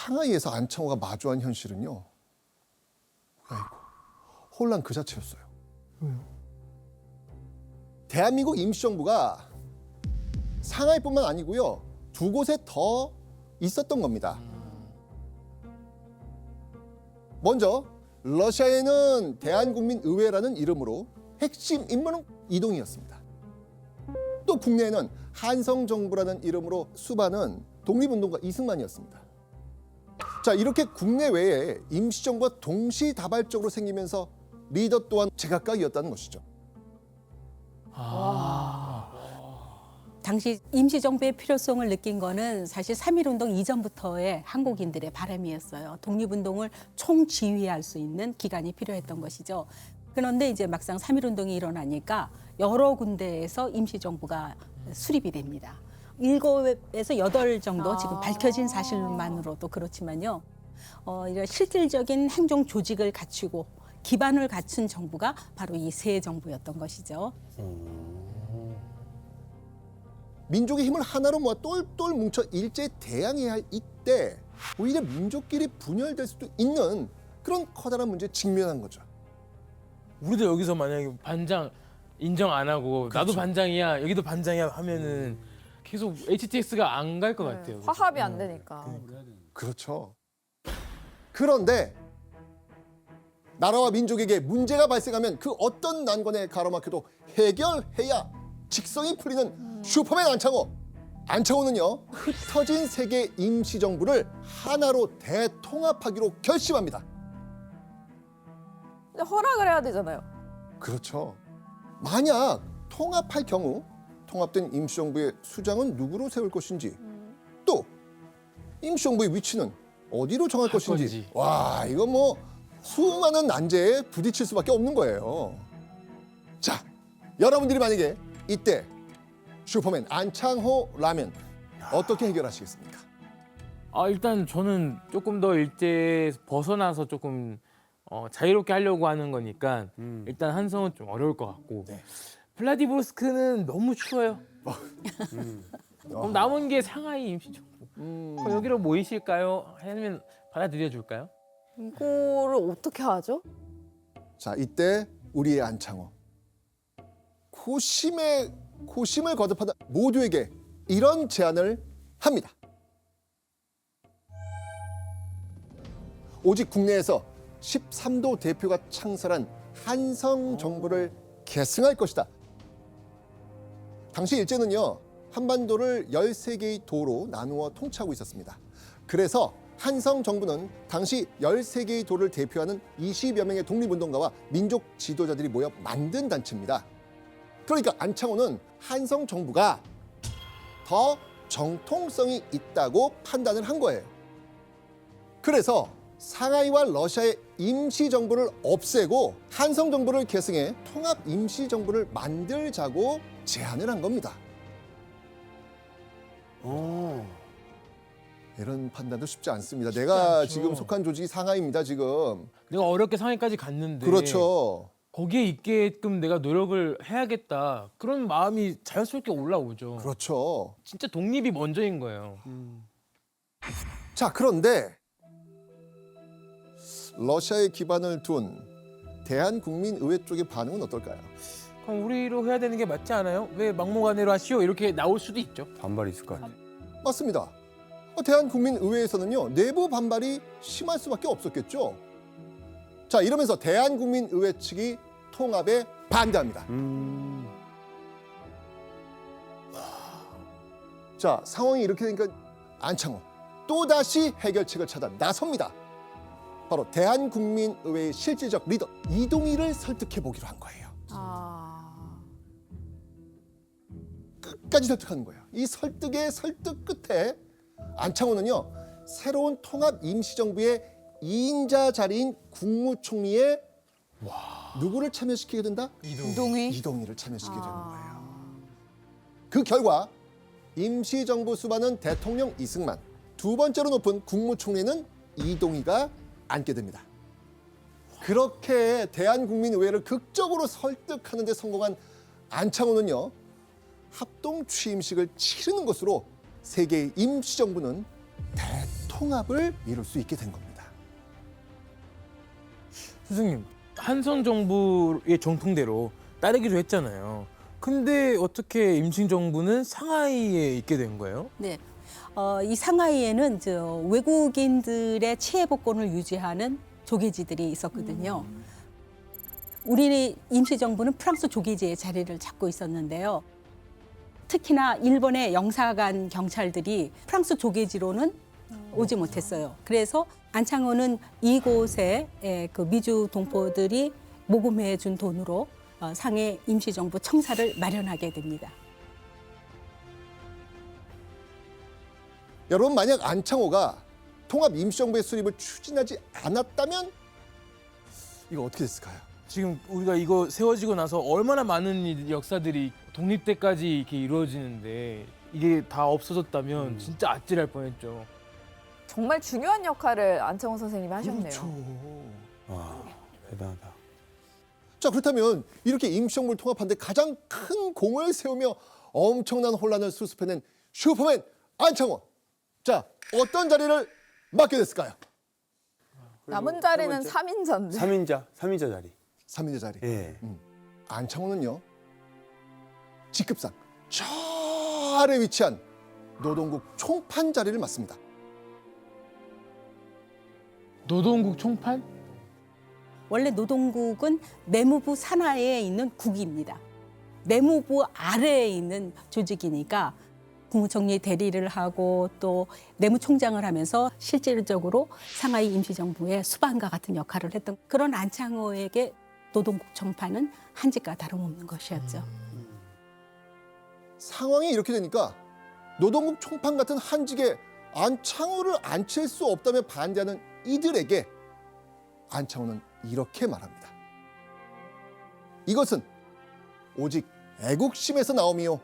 상하이에서 안창호가 마주한 현실은요. 아이고, 혼란 그 자체였어요. 대한민국 임시정부가 상하이뿐만 아니고요. 두 곳에 더 있었던 겁니다. 먼저 러시아에는 대한국민의회라는 이름으로 핵심 인물은 이동희였습니다. 또 국내에는 한성정부라는 이름으로 수반은 독립운동가 이승만이었습니다. 자, 이렇게 국내외에 임시정부가 동시다발적으로 생기면서 리더 또한 제각각이었다는 것이죠. 당시 임시정부의 필요성을 느낀 거는 사실 3.1운동 이전부터의 한국인들의 바람이었어요. 독립운동을 총지휘할 수 있는 기관이 필요했던 것이죠. 그런데 이제 막상 3.1운동이 일어나니까 여러 군데에서 임시정부가 수립이 됩니다. 7에서 8 정도 지금 밝혀진 사실만으로도 그렇지만요. 이런 실질적인 행정 조직을 갖추고 기반을 갖춘 정부가 바로 이 새 정부였던 것이죠. 민족의 힘을 하나로 모아 똘똘 뭉쳐 일제에 대항해야 할 이때 오히려 민족끼리 분열될 수도 있는 그런 커다란 문제에 직면한 거죠. 우리도 여기서 만약에 반장 인정 안 하고 나도 그렇죠. 반장이야 여기도 반장이야 하면은 계속 HTX가 안 갈 것 같아요. 화합이 안 되니까. 그렇죠. 그런데 나라와 민족에게 문제가 발생하면 그 어떤 난관에 가로막혀도 해결해야 직성이 풀리는 슈퍼맨 안창호. 안창호는요, 흩어진 세계 임시정부를 하나로 대통합하기로 결심합니다. 근데 허락을 해야 되잖아요. 그렇죠. 만약 통합할 경우 통합된 임시정부의 수장은 누구로 세울 것인지 또 임시정부의 위치는 어디로 정할 것인지 건지. 와, 이거 뭐 수많은 난제에 부딪힐 수밖에 없는 거예요. 자, 여러분들이 만약에 이때 슈퍼맨 안창호라면 어떻게 해결하시겠습니까? 일단 저는 조금 더 일제에서 벗어나서 조금 자유롭게 하려고 하는 거니까 일단 한성은 좀 어려울 것 같고 네. 블라디보스크는 너무 추워요. 그럼 남은 게 상하이 임시정부. 그럼 여기로 모이실까요? 하면 받아들여 줄까요? 이거를 어떻게 하죠? 자, 이때 우리의 안창호 고심을 거듭하다 모두에게 이런 제안을 합니다. 오직 국내에서 13도 대표가 창설한 한성 정부를 계승할 것이다. 당시 일제는요, 한반도를 13개의 도로 나누어 통치하고 있었습니다. 그래서 한성 정부는 당시 13개의 도를 대표하는 20여 명의 독립운동가와 민족 지도자들이 모여 만든 단체입니다. 그러니까 안창호는 한성 정부가 더 정통성이 있다고 판단을 한 거예요. 그래서 상하이와 러시아의 임시정부를 없애고 한성 정부를 계승해 통합 임시정부를 만들자고 제안을 한 겁니다. 이런 판단도 쉽지 않습니다. 내가 않죠. 지금 속한 조직이 상하이입니다, 지금. 내가 어렵게 상하이까지 갔는데 그렇죠. 거기에 있게끔 내가 노력을 해야겠다. 그런 마음이 자연스럽게 올라오죠. 그렇죠. 진짜 독립이 먼저인 거예요. 자, 그런데 러시아에 기반을 둔 대한국민의회 쪽의 반응은 어떨까요? 그럼 우리로 해야 되는 게 맞지 않아요? 왜 막무가내로 하시오? 이렇게 나올 수도 있죠. 반발이 있을 것 같아요. 맞습니다. 대한국민의회에서는요, 내부 반발이 심할 수밖에 없었겠죠. 자, 이러면서 대한국민의회 측이 통합에 반대합니다. 자, 상황이 이렇게 되니까 안창호 또다시 해결책을 찾아 나섭니다. 바로 대한국민의회의 실질적 리더 이동희를 설득해 보기로 한 거예요. 끝까지 설득하는 거예요. 이 설득의 설득 끝에 안창호는요, 새로운 통합 임시정부의 2인자 자리인 국무총리에 누구를 참여시키게 된다? 이동희를 참여시키게 되는 거예요. 그 결과 임시정부 수반은 대통령 이승만, 두 번째로 높은 국무총리는 이동희가 앉게 됩니다. 그렇게 대한국민의회를 극적으로 설득하는 데 성공한 안창호는요, 합동 취임식을 치르는 것으로 세계의 임시정부는 통합을 이룰 수 있게 된 겁니다. 선생님, 한성 정부의 정통대로 따르기로 했잖아요. 근데 어떻게 임시정부는 상하이에 있게 된 거예요? 네. 이 상하이에는 외국인들의 치해복권을 유지하는 조계지들이 있었거든요. 우리 임시정부는 프랑스 조계지의 자리를 잡고 있었는데요. 특히나 일본의 영사관 경찰들이 프랑스 조계지로는 오지 못했어요. 그래서 안창호는 이곳에 그 미주 동포들이 모금해 준 돈으로 상해 임시정부 청사를 마련하게 됩니다. 여러분, 만약 안창호가 통합 임시정부의 수립을 추진하지 않았다면 이거 어떻게 됐을까요? 지금 우리가 이거 세워지고 나서 얼마나 많은 역사들이 독립 때까지 이렇게 이루어지는데 이게 다 없어졌다면 진짜 아찔할 뻔했죠. 정말 중요한 역할을 안창호 선생님이 하셨네요. 그렇죠. 와, 대단하다. 자, 그렇다면 이렇게 임시정부를 통합하는데 가장 큰 공을 세우며 엄청난 혼란을 수습해낸 슈퍼맨 안창호. 자, 어떤 자리를 맡게 됐을까요? 남은 자리는 3인자인데. 3인자 자리. 3인자 자리. 예. 안창호는요, 직급상 저 아래 위치한 노동국 총판 자리를 맡습니다. 노동국 총판? 원래 노동국은 내무부 산하에 있는 국입니다. 내무부 아래에 있는 조직이니까 국무총리 대리를 하고 또 내무총장을 하면서 실질적으로 상하이 임시정부의 수반과 같은 역할을 했던 그런 안창호에게 노동국 총판은 한직과 다름없는 것이었죠. 상황이 이렇게 되니까 노동국 총판 같은 한직에 안창호를 앉힐 수 없다며 반대하는 이들에게 안창호는 이렇게 말합니다. 이것은 오직 애국심에서 나오미요,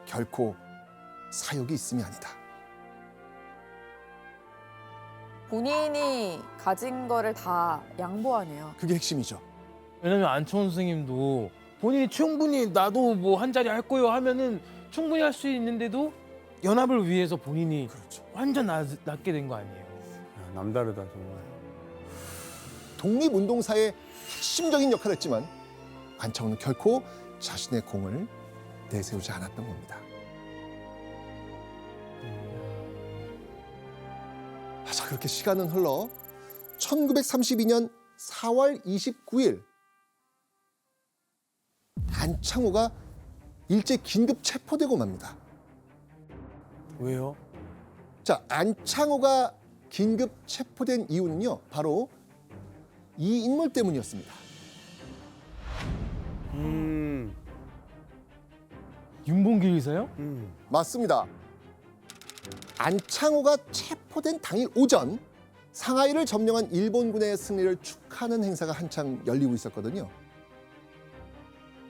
결코 사욕이 있음이 아니다. 본인이 가진 거를 다 양보하네요. 그게 핵심이죠. 왜냐면 안창호 선생님도 본인이 충분히 나도 뭐 한 자리 할 거요 하면은 충분히 할 수 있는데도 연합을 위해서 본인이 그렇죠. 완전 낫게 된 거 아니에요. 야, 남다르다 정말. 독립운동사의 핵심적인 역할을 했지만 안창호는 결코 자신의 공을 내세우지 않았던 겁니다. 자, 그렇게 시간은 흘러 1932년 4월 29일 안창호가 일제 긴급 체포되고 맙니다. 왜요? 자, 안창호가 긴급 체포된 이유는요, 바로 이 인물 때문이었습니다. 윤봉길 의사요? 맞습니다. 안창호가 체포된 당일 오전 상하이를 점령한 일본군의 승리를 축하하는 행사가 한창 열리고 있었거든요.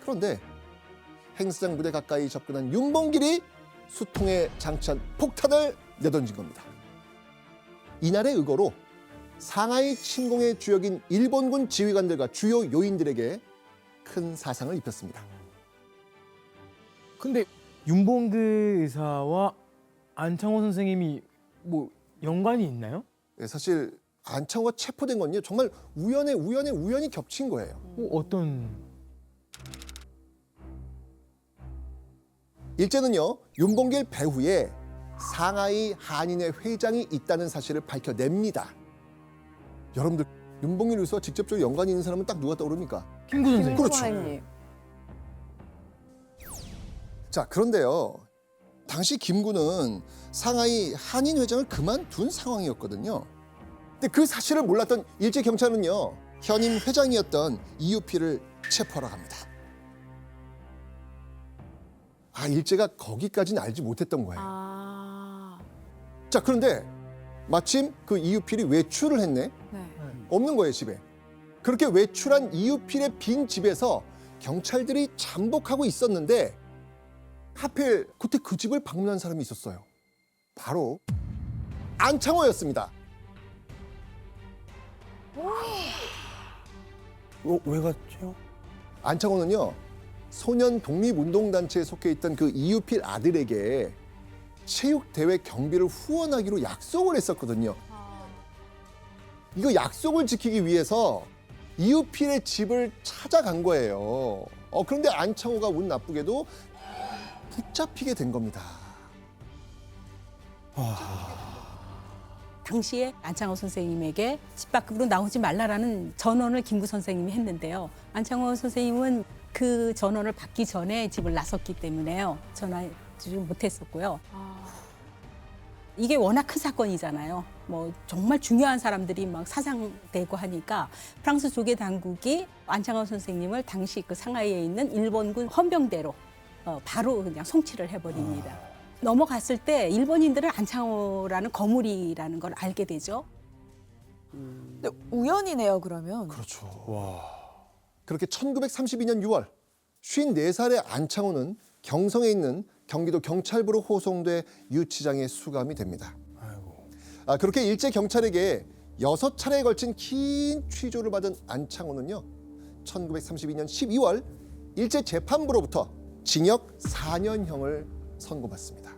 그런데 행사장 무대 가까이 접근한 윤봉길이 수통에 장치한 폭탄을 내던진 겁니다. 이날의 의거로 상하이 침공의 주역인 일본군 지휘관들과 주요 요인들에게 큰 사상을 입혔습니다. 근데 윤봉길 의사와 안창호 선생님이 뭐 연관이 있나요? 네, 사실 안창호가 체포된 건요, 정말 우연히 겹친 거예요. 어떤? 일제는요, 윤봉길 배후에 상하이 한인회 회장이 있다는 사실을 밝혀냅니다. 여러분들, 윤봉길 의사와 직접적으로 연관이 있는 사람은 딱 누가 떠오릅니까? 김구 선생님. 그렇죠. 선생님. 자, 그런데요, 당시 김구는 상하이 한인 회장을 그만둔 상황이었거든요. 근데 그 사실을 몰랐던 일제 경찰은요, 현임 회장이었던 이유피를 체포하러 갑니다. 일제가 거기까지는 알지 못했던 거예요. 자, 그런데 마침 그 이유필이 외출을 했네. 네. 없는 거예요, 집에. 그렇게 외출한 이유필의 빈 집에서 경찰들이 잠복하고 있었는데 하필 그때 그 집을 방문한 사람이 있었어요. 바로 안창호였습니다. 왜 갔죠? 안창호는요, 소년 독립운동단체에 속해 있던 그 이유필 아들에게 체육대회 경비를 후원하기로 약속을 했었거든요. 이거 약속을 지키기 위해서 이유필의 집을 찾아간 거예요. 그런데 안창호가 운 나쁘게도 붙잡히게 된 겁니다. 당시에 안창호 선생님에게 집 밖으로 나오지 말라라는 전원을 김구 선생님이 했는데요. 안창호 선생님은 그 전원을 받기 전에 집을 나섰기 때문에요. 전화를 못했었고요. 이게 워낙 큰 사건이잖아요. 뭐 정말 중요한 사람들이 막 사상되고 하니까 프랑스 조계 당국이 안창호 선생님을 당시 그 상하이에 있는 일본군 헌병대로 바로 그냥 송치를 해버립니다. 넘어갔을 때 일본인들은 안창호라는 거물이라는 걸 알게 되죠. 근데 우연이네요, 그러면. 그렇죠. 와. 그렇게 1932년 6월 54살의 안창호는 경성에 있는 경기도 경찰부로 호송돼 유치장에 수감이 됩니다. 아이고. 그렇게 일제 경찰에게 6차례에 걸친 긴 취조를 받은 안창호는요. 1932년 12월 일제 재판부로부터 징역 4년형을 선고받습니다.